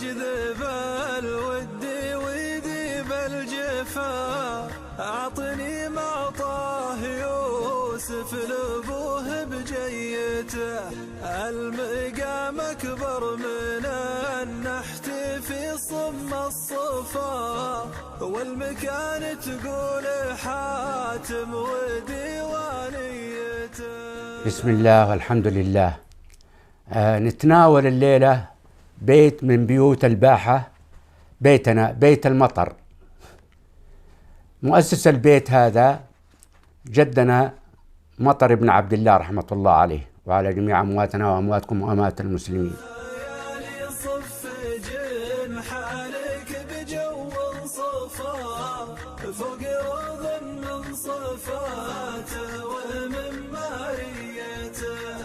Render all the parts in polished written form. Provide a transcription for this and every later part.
يجذب الود ويذيب الجفا، أعطني معطاه يوسف لأبوه بجيته، المقام أكبر من النحت في صم الصفا، والمكان تقول حاتم وديوانيته. بسم الله والحمد لله. نتناول الليلة بيت من بيوت الباحة، بيتنا بيت المطر. مؤسس البيت هذا جدنا مطر بن عبد الله رحمة الله عليه، وعلى جميع أمواتنا وأمواتكم وأموات المسلمين. فوق روض من صفاته ومن ماريته،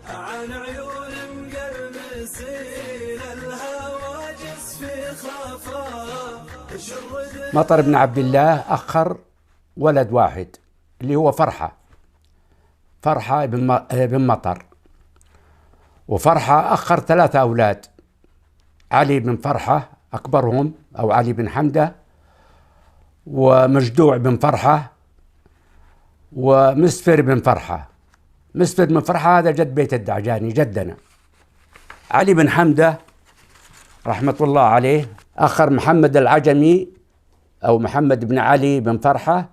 عن عيون مقرمسين الهواجس في خفا. مطر بن عبد الله أخر ولد واحد اللي هو فرحة بن مطر، وفرحة أخر 3 أولاد: علي بن فرحة أكبرهم أو علي بن حمدة، ومجدوع بن فرحة، ومسفر بن فرحة. مسفر بن فرحة هذا جد بيت الدعجاني جدنا. علي بن حمدة رحمة الله عليه أخر محمد العجمي أو محمد بن علي بن فرحة،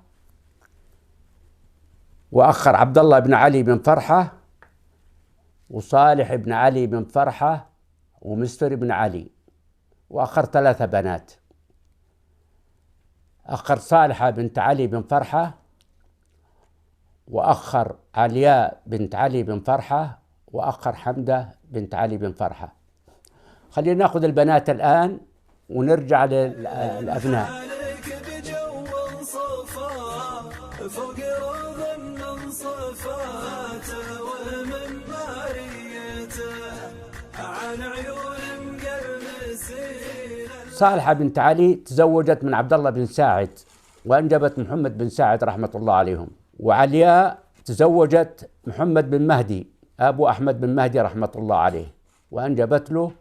وأخر عبد الله بن علي بن فرحة، وصالح بن علي بن فرحة، ومسفر بن علي، وأخر 3 بنات: أخر صالحة بنت علي بن فرحة، وأخر علياء بنت علي بن فرحة، وأخر حمدة بنت علي بن فرحة. خلينا نأخذ البنات الآن ونرجع للأبناء. صالحة بنت علي تزوجت من عبد الله بن ساعد وأنجبت محمد بن ساعد رحمة الله عليهم. وعلياء تزوجت محمد بن مهدي أبو أحمد بن مهدي رحمة الله عليه، وأنجبت له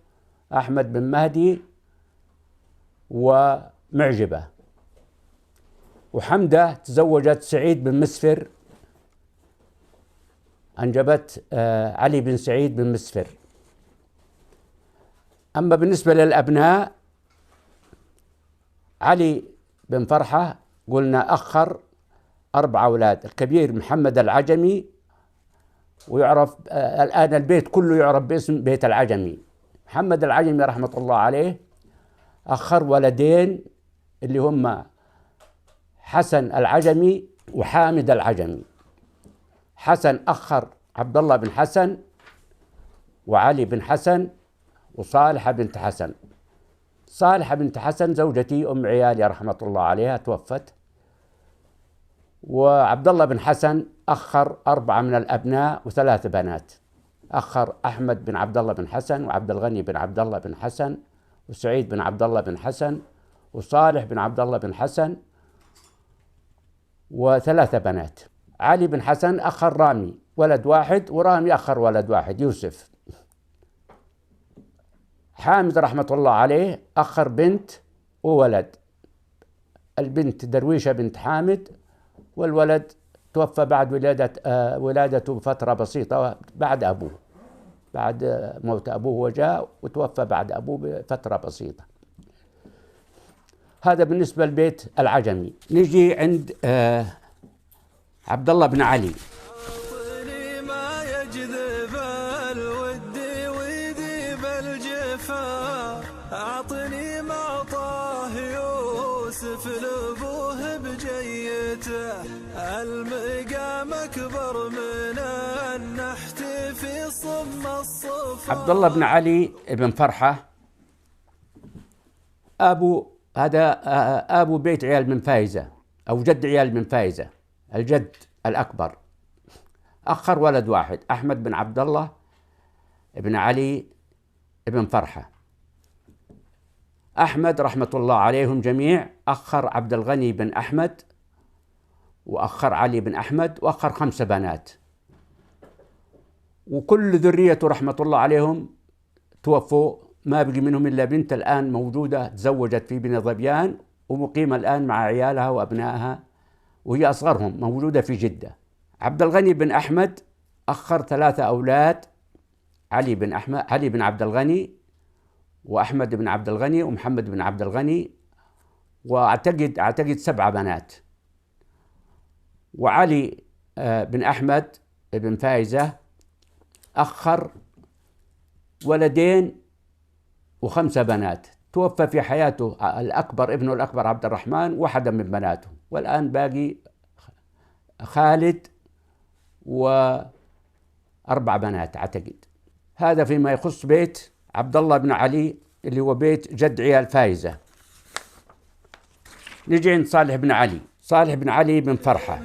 أحمد بن مهدي ومعجبة. وحمدة تزوجت سعيد بن مسفر، أنجبت علي بن سعيد بن مسفر. أما بالنسبة للأبناء، علي بن فرحة قلنا أخر 4 أولاد: الكبير محمد العجمي، ويعرف الآن البيت كله يعرف باسم بيت العجمي. محمد العجمي رحمة الله عليه أخر 2 ولدين اللي هم حسن العجمي وحامد العجمي. حسن أخر عبد الله بن حسن، وعلي بن حسن، وصالحة بنت حسن. صالحة بنت حسن زوجتي أم عيالي رحمة الله عليها توفت. وعبد الله بن حسن أخر 4 من الأبناء و3 بنات: أخر أحمد بن عبد الله بن حسن، وعبد الغني بن عبد الله بن حسن، وسعيد بن عبد الله بن حسن، وصالح بن عبد الله بن حسن، و3 بنات. علي بن حسن أخر رامي ولد واحد، ورامي أخر ولد واحد يوسف. حامد رحمة الله عليه أخر بنت وولد: البنت درويشة بنت حامد، والولد توفى بعد ولادته بفترة بسيطة بعد أبوه، بعد موت أبوه وجاء وتوفى بعد أبوه بفترة بسيطة. هذا بالنسبة لبيت العجمي. نجي عند عبد الله بن علي. أعطني معطاه يوسف لأبوه بجيته، المقام أكبر من النحت في صم الصفا. عبد الله بن علي بن فرحة أبو بيت عيال بن فايزة أو جد عيال بن فايزة، الجد الأكبر. أخر ولد واحد: أحمد بن عبد الله بن علي بن فرحة. أحمد رحمة الله عليهم جميع أخر عبد الغني بن أحمد، وأخر علي بن أحمد، وأخر 5 بنات. وكل ذريته رحمة الله عليهم توفوا ما بقي منهم إلا بنت الآن موجودة، تزوجت في بني ظبيان ومقيمة الآن مع عيالها وأبنائها، وهي أصغرهم، موجودة في جدة. عبد الغني بن أحمد أخر 3 أولاد، علي بن عبد الغني، وأحمد بن عبد الغني، ومحمد بن عبد الغني، وأعتقد 7 بنات. وعلي بن أحمد بن فايزة أخر 2 ولدين و5 بنات. توفى في حياته ابنه الأكبر عبد الرحمن واحدة من بناته، والآن باقي خالد و4 بنات أعتقد. هذا فيما يخص بيت عبد الله بن علي اللي هو بيت جد عيال فايزة. نجي عند صالح بن علي. صالح بن علي بن فرحة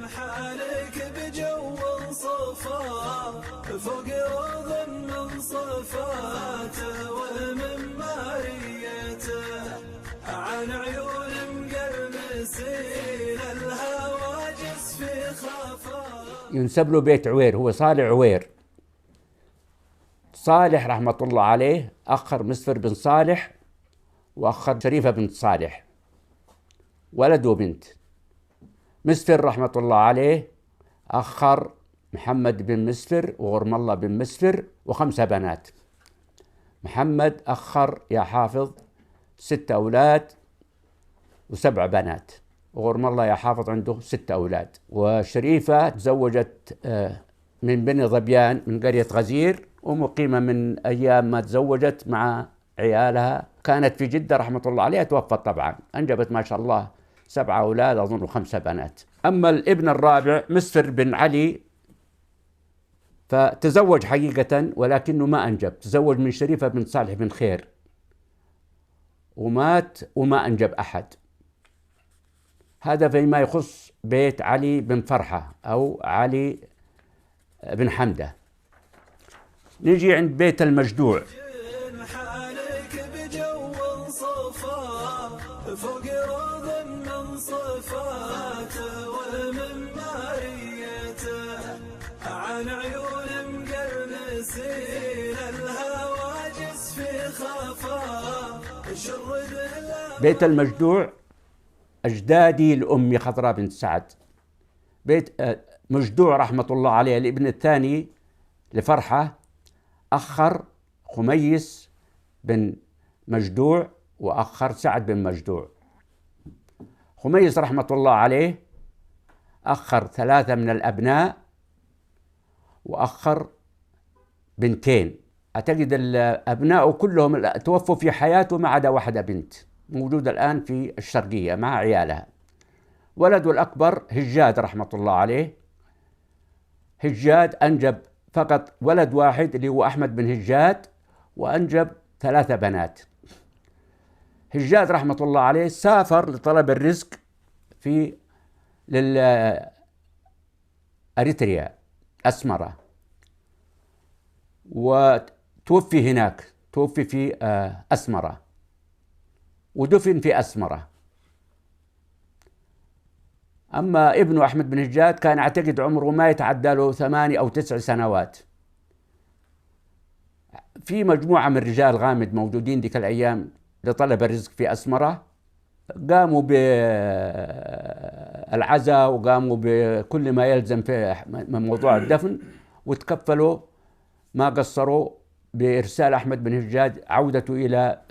فوق روض من صفاته ومن ماريته، عن عيون مقرمسين الهواجس في خفا. ينسب له بيت عوير، هو صالح عوير. صالح رحمة الله عليه أخر مسفر بن صالح، وأخر شريفة بنت صالح، ولد وبنت. مسفر رحمة الله عليه أخر محمد بن مسفر وغرم الله بن مسفر و5 بنات. محمد أخر يا حافظ 6 أولاد و7 بنات، وغرم الله يا حافظ عنده 6 أولاد. وشريفة تزوجت من بني ظبيان من قرية غزير، ومقيمة من أيام ما تزوجت مع عيالها، كانت في جدة رحمة الله عليها، توفت طبعا، أنجبت ما شاء الله 7 أولاد أظن و5 بنات. أما الابن الرابع مسفر بن علي فتزوج حقيقة ولكنه ما أنجب، تزوج من شريفة بن صالح بن خير ومات وما أنجب أحد. هذا فيما يخص بيت علي بن فرحة أو علي بن حمدة. نجي عند بيت المجدوع. فوق روض من صفاته ومن ماريته، عن عيون مقرمسين الهواجس في خفا. بيت المجدوع أجدادي لأمي خضراء بنت سعد. بيت مجدوع رحمة الله عليه الابن الثاني لفرحة أخر خميس بن مجدوع وأخر سعد بن مجدوع. خميس رحمة الله عليه أخر 3 من الأبناء وأخر 2 بنتين. أعتقد الأبناء كلهم توفوا في حياته ما عدا واحدة بنت موجودة الآن في الشرقية مع عيالها. ولده الأكبر هجاد رحمة الله عليه. هجاد أنجب فقط ولد واحد اللي هو أحمد بن هجاد، وأنجب 3 بنات. هجاد رحمة الله عليه سافر لطلب الرزق في أريتريا أسمرة، وتوفي هناك، توفي في أسمرة ودفن في أسمرة. أما ابنه أحمد بن هجاد كان أعتقد عمره ما يتعدى له 8 أو 9 سنوات. في مجموعة من رجال غامد موجودين ذيك الأيام لطلب الرزق في أسمرة، قاموا بالعزاء وقاموا بكل ما يلزم في موضوع الدفن، وتكفلوا ما قصروا بإرسال أحمد بن هجاد عودته إلى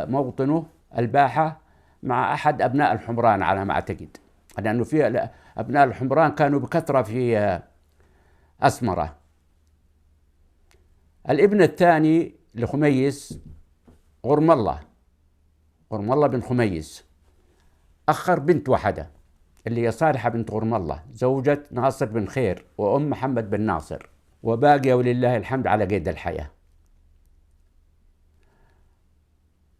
موطنه الباحة مع أحد أبناء الحمران على ما أعتقد، لأنه في أبناء الحمران كانوا بكثرة في أسمرة. الابن الثاني لخميس غرم الله بن خميس أخر بنت واحدة اللي هي صالحة بنت غرم الله، زوجة ناصر بن خير وأم محمد بن ناصر، وباقية ولله الحمد على قيد الحياة.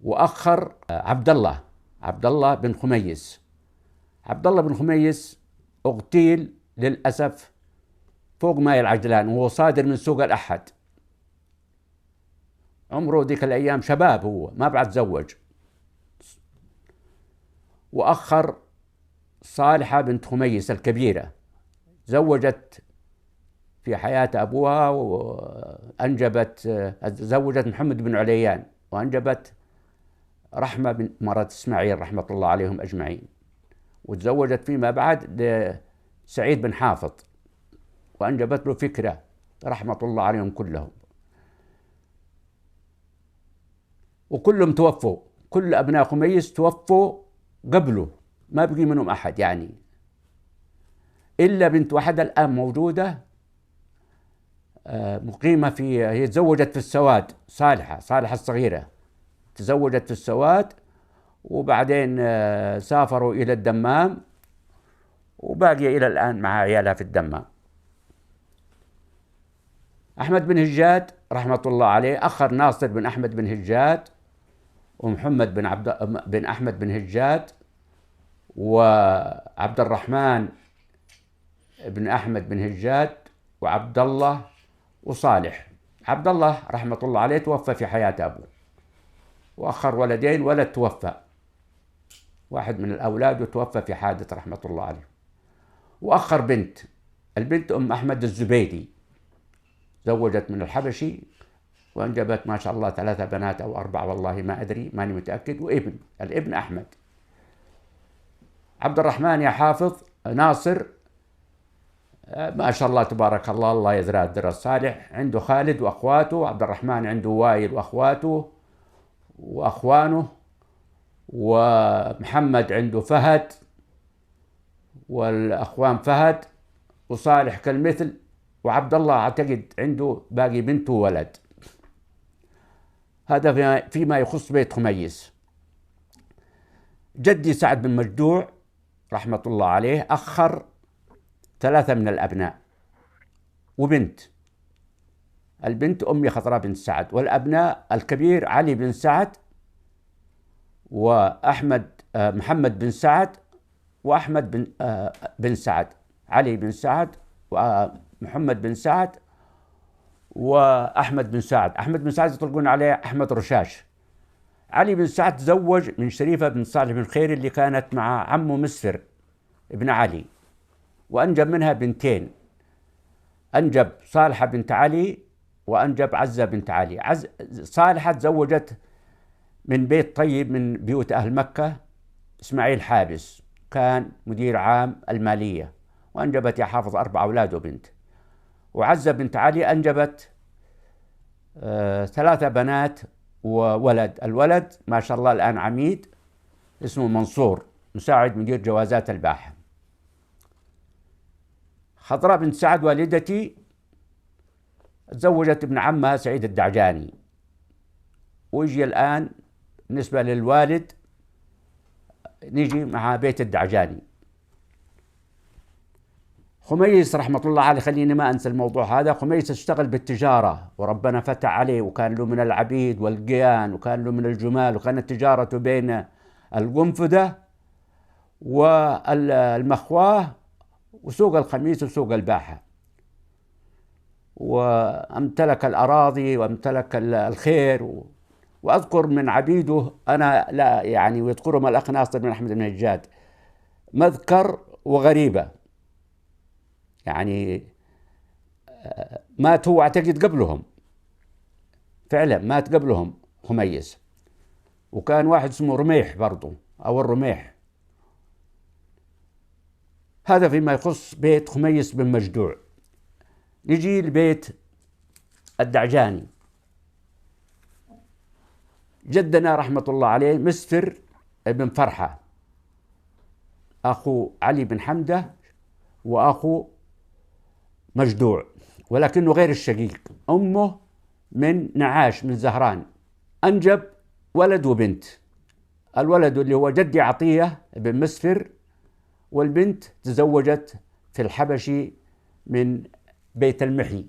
وأخر عبد الله بن خميس. عبد الله بن خميس اغتيل للأسف فوق ماء العجلان، وهو صادر من سوق الأحد، عمره ذيك الأيام شباب، هو ما بعد تزوج. وأخر صالحة بنت خميس الكبيرة، زوجت في حياة أبوها وأنجبت، زوجت محمد بن عليان وأنجبت رحمة مرة إسماعيل رحمة الله عليهم أجمعين، وتزوجت فيما بعد لسعيد بن حافظ وأنجبت له فكرة رحمة الله عليهم كلهم. وكلهم توفوا، كل أبناء خميس توفوا قبله، ما بقي منهم أحد يعني، إلا بنت واحدة الآن موجودة مقيمة هي تزوجت في السواد، صالحة الصغيرة تزوجت في السواد، وبعدين سافروا إلى الدمام، وباقية إلى الآن مع عيالها في الدمام. أحمد بن هجاد رحمة الله عليه أخر ناصر بن أحمد بن هجاد، ومحمد بن أحمد بن هجاد، وعبد الرحمن بن أحمد بن هجاد، وعبد الله وصالح. عبد الله رحمة الله عليه توفى في حياة أبوه، وأخر ولدين، ولد توفى، واحد من الأولاد توفى في حادث رحمة الله عليه، وأخر بنت، البنت أم أحمد الزبيدي، زوجت من الحبشي وأنجبت ما شاء الله 3 بنات أو 4 والله ما أدري، ماني متأكد، وابن، الابن أحمد. عبد الرحمن يا حافظ ناصر ما شاء الله تبارك الله، الله يزرع الذر الصالح، عنده خالد وأخواته، عبد الرحمن عنده وائل وأخواته وأخوانه، ومحمد عنده فهد والأخوان فهد، وصالح كالمثل، وعبد الله أعتقد عنده باقي بنت وولد. هذا فيما يخص بيت خميس. جدي سعد بن مجدوع رحمة الله عليه أخر 3 من الأبناء وبنت، البنت أمي خضراء بن سعد، والأبناء الكبير علي بن سعد، وأحمد محمد بن سعد، وأحمد بن سعد، علي بن سعد ومحمد بن سعد وأحمد بن سعد. أحمد بن سعد يطلقون عليه أحمد رشاش. علي بن سعد تزوج من شريفة بن صالح بن خير اللي كانت مع عمه مسفر ابن علي، وأنجب منها بنتين، أنجب صالحة بنت علي وأنجب عزة بنت علي. صالحة تزوجت من بيت طيب من بيوت أهل مكة، إسماعيل حابس كان مدير عام المالية، وأنجبت يا حافظ 4 أولاد وبنت. وعزة بنت علي أنجبت 3 بنات وولد، الولد ما شاء الله الآن عميد اسمه منصور، مساعد مدير جوازات الباحة. خضراء بنت سعد والدتي تزوجت ابن عمها سعيد الدعجاني. ويجي الآن بالنسبة للوالد نيجي مع بيت الدعجاني. خميس رحمة الله عليه، خليني ما أنسى الموضوع هذا، خميس اشتغل بالتجارة وربنا فتح عليه، وكان له من العبيد والقيان، وكان له من الجمال، وكانت تجارته بين القنفذة والمخواه وسوق الخميس وسوق الباحة، وامتلك الأراضي وامتلك الخير. وأذكر من عبيده أنا لا يعني، ويذكرهم الأخ ناصر بن أحمد بن هجاد مذكر وغريبة، يعني مات هو أعتقد قبلهم، فعلا مات قبلهم خميس. وكان واحد اسمه رميح برضو أو الرميح. هذا فيما يخص بيت خميس بن مجدوع. نجي لبيت الدعجاني. جدنا رحمة الله عليه مسفر بن فرحة، أخو علي بن حمدة وأخو مجدوع، ولكنه غير الشقيق. أمه من نعاش من زهران، أنجب ولد وبنت. الولد اللي هو جدي عطية بن مسفر، والبنت تزوجت في الحبشي من بيت المحي.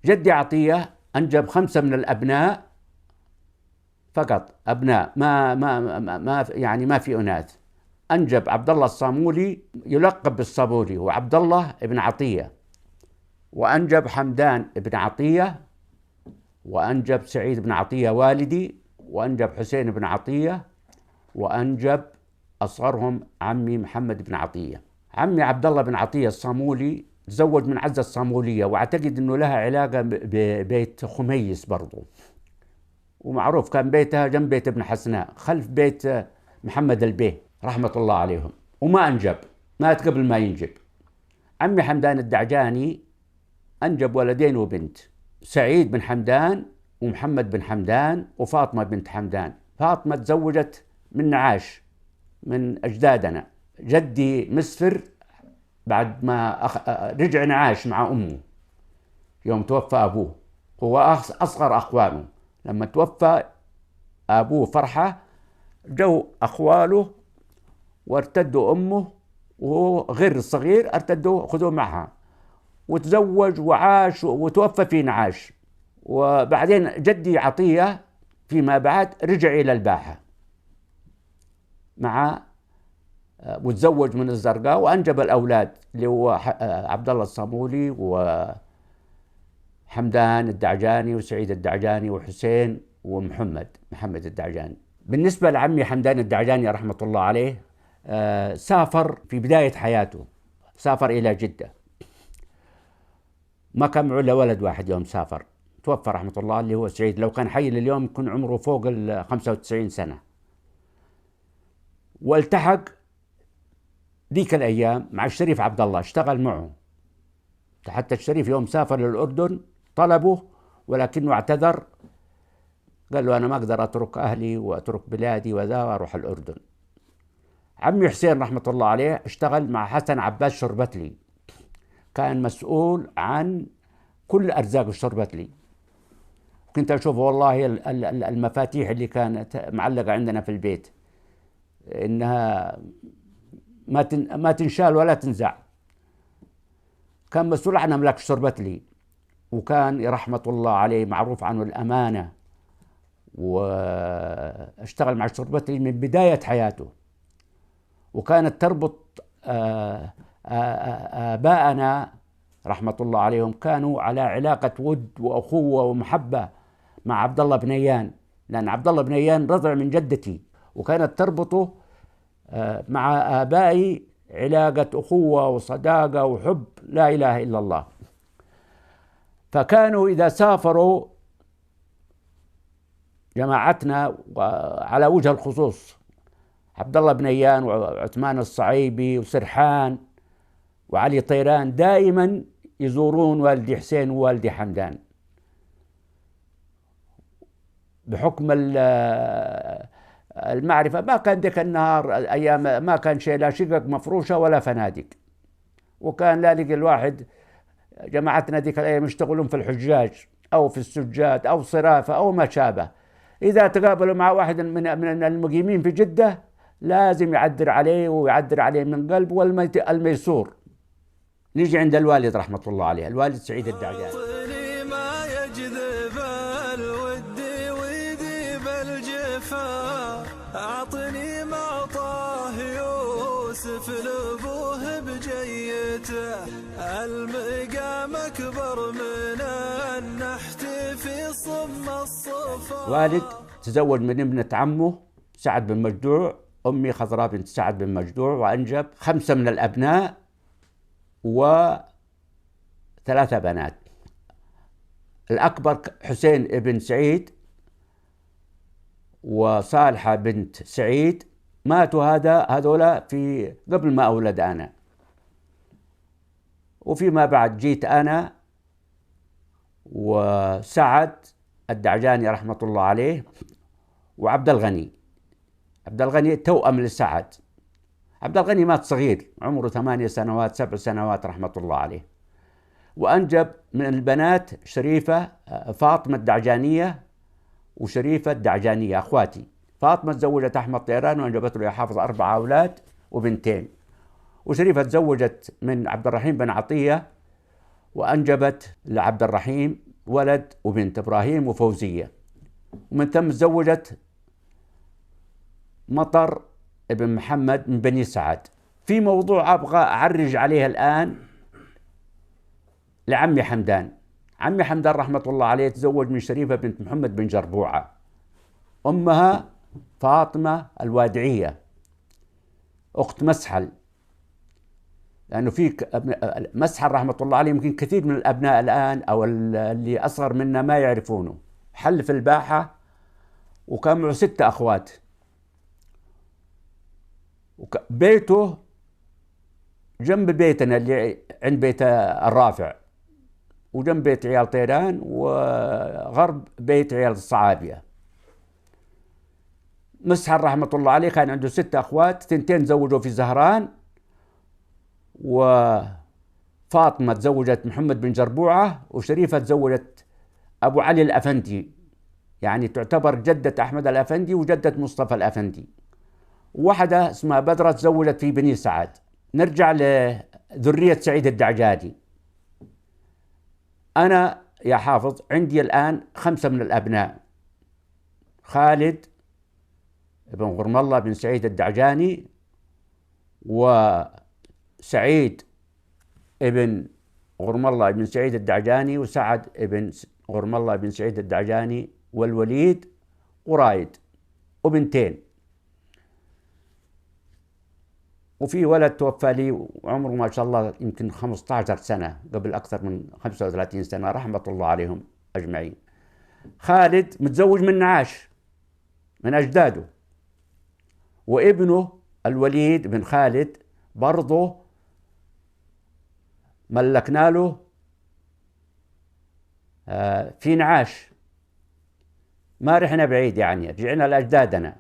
جدي عطية أنجب 5 من الأبناء فقط، أبناء ما يعني ما في أناث. أنجب عبد الله الصامولي يلقب بالصابولي، وعبد الله ابن عطية، وأنجب حمدان ابن عطية، وأنجب سعيد بن عطية والدي، وأنجب حسين بن عطية، وأنجب أصغرهم عمي محمد بن عطية. عمي عبد الله بن عطية الصامولي تزوج من عزة الصامولية، واعتقد أنه لها علاقة ببيت خميس برضو. ومعروف كان بيتها جنب بيت ابن حسناء خلف بيت محمد البيه رحمة الله عليهم، وما أنجب، مات قبل ما ينجب. عمي حمدان الدعجاني أنجب ولدين وبنت، سعيد بن حمدان ومحمد بن حمدان وفاطمة بنت حمدان. فاطمة تزوجت من نعاش من أجدادنا، جدي مسفر بعد ما رجع نعاش مع أمه يوم توفى أبوه، هو أصغر أخوانه. لما توفى أبوه فرحة جو أخواله وارتدوا أمه، وهو غير الصغير ارتدوا خذوه معها، وتزوج وعاش وتوفى في نعاش. وبعدين جدي عطية فيما بعد رجع إلى الباحة مع وتزوج من الزرقاء وأنجب الأولاد اللي هو عبد الله الصامولي وحمدان الدعجاني وسعيد الدعجاني وحسين ومحمد الدعجاني. بالنسبة لعمي حمدان الدعجاني رحمة الله عليه، سافر في بداية حياته، سافر إلى جدة، ما كان معه إلا ولد واحد يوم سافر، توفى رحمة الله اللي هو سعيد. لو كان حي لليوم يكون عمره فوق 95 سنة. والتحق ذيك الأيام مع الشريف عبد الله، اشتغل معه، حتى الشريف يوم سافر للأردن طلبه ولكنه اعتذر، قال له أنا ما أقدر أترك أهلي وأترك بلادي وذا وأروح الأردن. عمي حسين رحمة الله عليه اشتغل مع حسن عباس شربتلي، كان مسؤول عن كل أرزاق الشربتلي. كنت أشوف والله المفاتيح اللي كانت معلقة عندنا في البيت إنها ما تنشال ولا تنزع. كان مسؤول عن أملاك الشربتلي، وكان رحمة الله عليه معروف عنه الأمانة، واشتغل مع الشربتلي من بداية حياته. وكانت تربط آباءنا رحمة الله عليهم كانوا على علاقة ود وأخوة ومحبة مع عبد الله بن نيان، لأن عبد الله بن نيان رضع من جدتي، وكانت تربطه مع آبائي علاقة أخوة وصداقة وحب لا إله إلا الله. فكانوا إذا سافروا جماعتنا على وجه الخصوص عبد الله بن نيان وعثمان الصعيبي وسرحان وعلي طيران دائما يزورون والدي حسين ووالدي حمدان. بحكم المعرفة ما كان ذاك النهار أيام ما كان شيء، لا شقق مفروشة ولا فنادق، وكان لا لقى الواحد جماعتنا ذيك الأيام يشتغلون في الحجاج أو في السجاد أو صرافة أو ما شابه. إذا تقابلوا مع واحد من المقيمين في جدة لازم يعدر عليه ويعدر عليه من قلب والميسور. نيجي عند الوالد رحمة الله عليه، الوالد سعيد الدعجاني. أعطني ما يجذب الود ويذيب الجفا، أعطني ما طاه يوسف لأبوه بجيته، المقام أكبر من النحت في صم الصفا. والد تزوج من ابنة عمه سعد بن مجدوع، أمي خضراء بنت سعد بن مجدوع، وأنجب 5 من الأبناء و3 بنات. الأكبر حسين ابن سعيد وصالحة بنت سعيد، ماتوا هذولا في قبل ما أولد أنا. وفيما بعد جيت أنا وسعد الدعجاني رحمة الله عليه وعبد الغني. عبد الغني توأم لسعد. عبد الغني مات صغير عمره 8 سنوات 7 سنوات رحمة الله عليه. وأنجب من البنات شريفة فاطمة الدعجانية وشريفة الدعجانية أخواتي. فاطمة تزوجت أحمد طيران وأنجبت له يا حافظ 4 أولاد وبنتين. وشريفة تزوجت من عبد الرحيم بن عطية وأنجبت لعبد الرحيم ولد وبنت إبراهيم وفوزية. ومن ثم تزوجت مطر ابن محمد من بني سعد. في موضوع أبغى أعرج عليه الآن لعمي حمدان. عمي حمدان رحمة الله عليه تزوج من شريفة بنت محمد بن جربوعة، أمها فاطمة الوادعية أخت مسحل، لأنه في مسحل رحمة الله عليه يمكن كثير من الأبناء الآن أو اللي أصغر منا ما يعرفونه. حل في الباحة وكان معه 6 أخوات. بيته جنب بيتنا اللي عند بيت الرافع، وجنب بيت عيال طيران، وغرب بيت عيال الصعابية. مسحر رحمة الله عليه كان عنده 6 أخوات، 2 تزوجوا في زهران، وفاطمة تزوجت محمد بن جربوعة، وشريفة تزوجت أبو علي الأفندي، يعني تعتبر جدة أحمد الأفندي وجدة مصطفى الأفندي. وواحدة اسمها بدرة تزوجت في بني سعد. نرجع لذرية سعيد الدعجاني. أنا يا حافظ عندي الآن 5 من الأبناء: خالد بن غرم الله بن سعيد الدعجاني، وسعيد ابن غرم الله بن سعيد الدعجاني، وسعد ابن غرم الله بن سعيد الدعجاني، والوليد، ورايد، وبنتين. وفي ولد توفى لي وعمره ما شاء الله يمكن 15 سنة، قبل أكثر من 35 سنة، رحمة الله عليهم أجمعين. خالد متزوج من نعاش من أجداده، وابنه الوليد بن خالد برضه ملكنا له في نعاش. ما رحنا بعيد، يعني رجعنا لأجدادنا،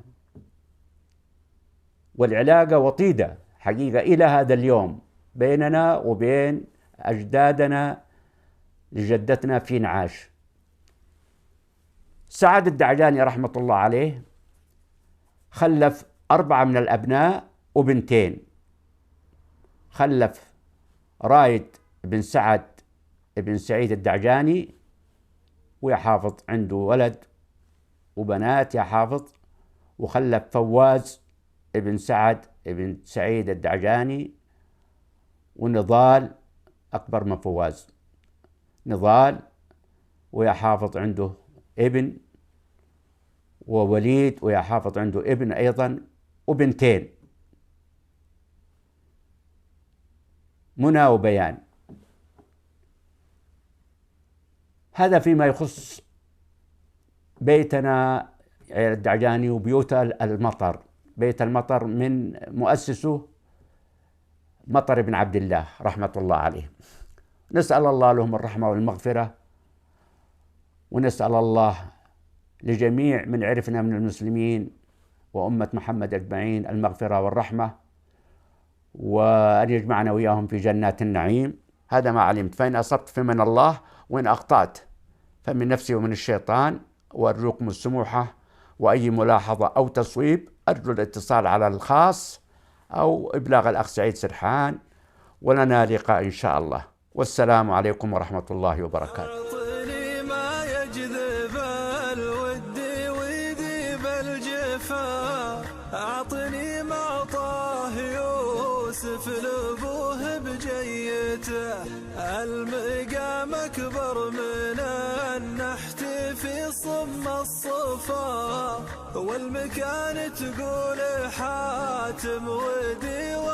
والعلاقة وطيدة حقيقة إلى هذا اليوم بيننا وبين أجدادنا لجدتنا في نعاش. سعد الدعجاني رحمة الله عليه خلف 4 من الأبناء وبنتين. خلف رايد بن سعد بن سعيد الدعجاني، ويا حافظ عنده ولد وبنات يا حافظ. وخلف فواز ابن سعد ابن سعيد الدعجاني، ونضال أكبر من فواز، نضال، ويا حافظ عنده ابن، ووليد، ويا حافظ عنده ابن أيضا، وبنتين، منى وبيان. هذا فيما يخص بيتنا الدعجاني وبيوت المطر. بيت المطر من مؤسسه مطر بن عبد الله رحمة الله عليه. نسأل الله لهم الرحمة والمغفرة، ونسأل الله لجميع من عرفنا من المسلمين وأمة محمد أجمعين المغفرة والرحمة، وأن يجمعنا وإياهم في جنات النعيم. هذا ما علمت، فإن أصبت فمن الله، وإن أخطأت فمن نفسي ومن الشيطان، وأرجوكم السموحة، وأي ملاحظة أو تصويب أرجو الاتصال على الخاص أو إبلاغ الأخ سعيد سرحان، ولنا لقاء إن شاء الله. والسلام عليكم ورحمة الله وبركاته. أعطني ما يجذب الود ويذيب الجفا، أعطني ما طاه يوسف لأبوه بجيته، المقام أكبر من النحت في صم الصفا، والمكان تقول حاتم وديوانيته.